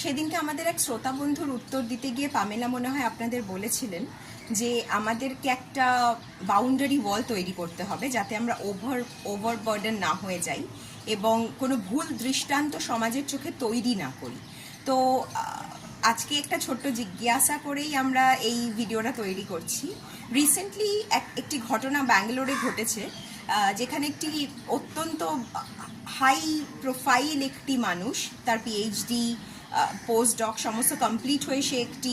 সেদিনকে আমাদের এক শ্রোতা বন্ধুর উত্তর দিতে গিয়ে পামেলা মনে হয় আপনাদের বলেছিলেন যে আমাদেরকে একটা বাউন্ডারি ওয়াল তৈরি করতে হবে যাতে আমরা ওভারবার্ডেন না হয়ে যাই এবং কোনো ভুল দৃষ্টান্ত সমাজের চোখে তৈরি না করি। তো আজকে একটা ছোট্ট জিজ্ঞাসা করেই আমরা এই ভিডিওটা তৈরি করছি। রিসেন্টলি একটি ঘটনা ব্যাঙ্গালোরে ঘটেছে, যেখানে একটি অত্যন্ত হাই প্রোফাইল একটি মানুষ, তার পিএইচডি পোস্ট ডক সমস্ত কমপ্লিট হয়ে সে একটি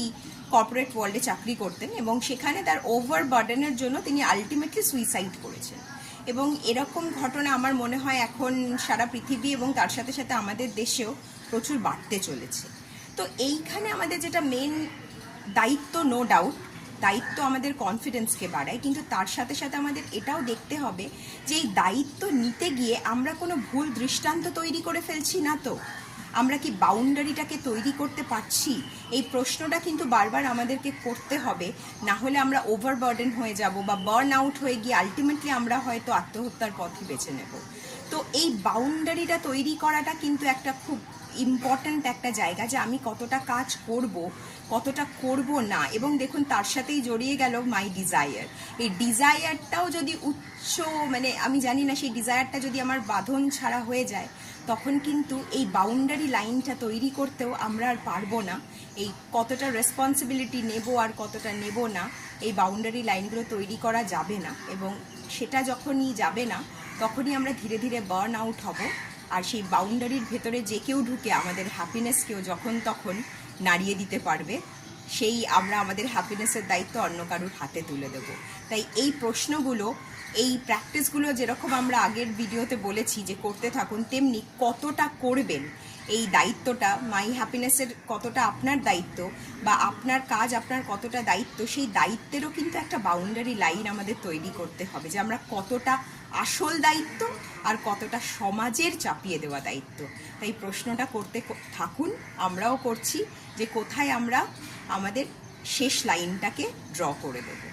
কর্পোরেট ওয়ার্ল্ডে চাকরি করতেন এবং সেখানে তার ওভারবার্ডেনের জন্য তিনি আলটিমেটলি সুইসাইড করেছেন। এবং এরকম ঘটনা আমার মনে হয় এখন সারা পৃথিবী এবং তার সাথে সাথে আমাদের দেশেও প্রচুর বাড়তে চলেছে। তো এইখানে আমাদের যেটা মেন দায়িত্ব, নো ডাউট দায়িত্ব আমাদের কনফিডেন্সকে বাড়ায়, কিন্তু তার সাথে সাথে আমাদের এটাও দেখতে হবে যে এই দায়িত্ব নিতে গিয়ে আমরা কোনো ভুল দৃষ্টান্ত তৈরি করে ফেলছি না তো, আমরা কি বাউন্ডারিটাকে তৈরি করতে পারছি? এই প্রশ্নটা কিন্তু বারবার আমাদেরকে করতে হবে, না হলে আমরা ওভারবার্ডেন হয়ে যাব বা বার্ন আউট হয়ে গিয়ে আলটিমেটলি আমরা হয়তো আত্মহত্যার পথই বেছে নেব। তো এই বাউন্ডারিটা তৈরি করাটা কিন্তু একটা খুব ইম্পর্ট্যান্ট একটা জায়গা, যে আমি কতটা কাজ করব, কতটা করব না। এবং দেখুন, তার সাথেই জড়িয়ে গেল মাই ডিজায়ার। এই ডিজায়ারটাও যদি উচ্চ, মানে আমি জানি না, সেই ডিজায়ারটা যদি আমার বাঁধন ছাড়া হয়ে যায়, তখন কিন্তু এই বাউন্ডারি লাইনটা তৈরি করতেও আমরা আর পারবো না। এই কতটা রেসপন্সিবিলিটি নেব আর কতটা নেব না, এই বাউন্ডারি লাইনগুলো তৈরি করা যাবে না। এবং সেটা যখনই যাবে না, তখনই আমরা ধীরে ধীরে বার্ন আউট হব। আর সেই বাউন্ডারির ভেতরে যে কেউ ঢুকে আমাদের হ্যাপিনেসকেও যখন তখন নাড়িয়ে দিতে পারবে, সেই আমরা আমাদের হ্যাপিনেসের দায়িত্ব অন্য কারুর হাতে তুলে দেব। তাই এই প্রশ্নগুলো, এই প্র্যাকটিসগুলো যেরকম আমরা আগের ভিডিওতে বলেছি যে করতে থাকুন, তেমনি কতটা করবেন এই দায়িত্বটা, মাই হ্যাপিনেসের কতটা আপনার দায়িত্ব বা আপনার কাজ আপনার কতটা দায়িত্ব, সেই দায়িত্বেরও কিন্তু একটা বাউন্ডারি লাইন আমাদের তৈরি করতে হবে, যে আমরা কতটা আসল দায়িত্ব আর কতটা সমাজের চাপিয়ে দেওয়া দায়িত্ব। তাই প্রশ্নটা করতে থাকুন, আমরাও করছি, যে কোথায় আমরা আমাদের শেষ লাইনটাকে ড্র করে দেবো।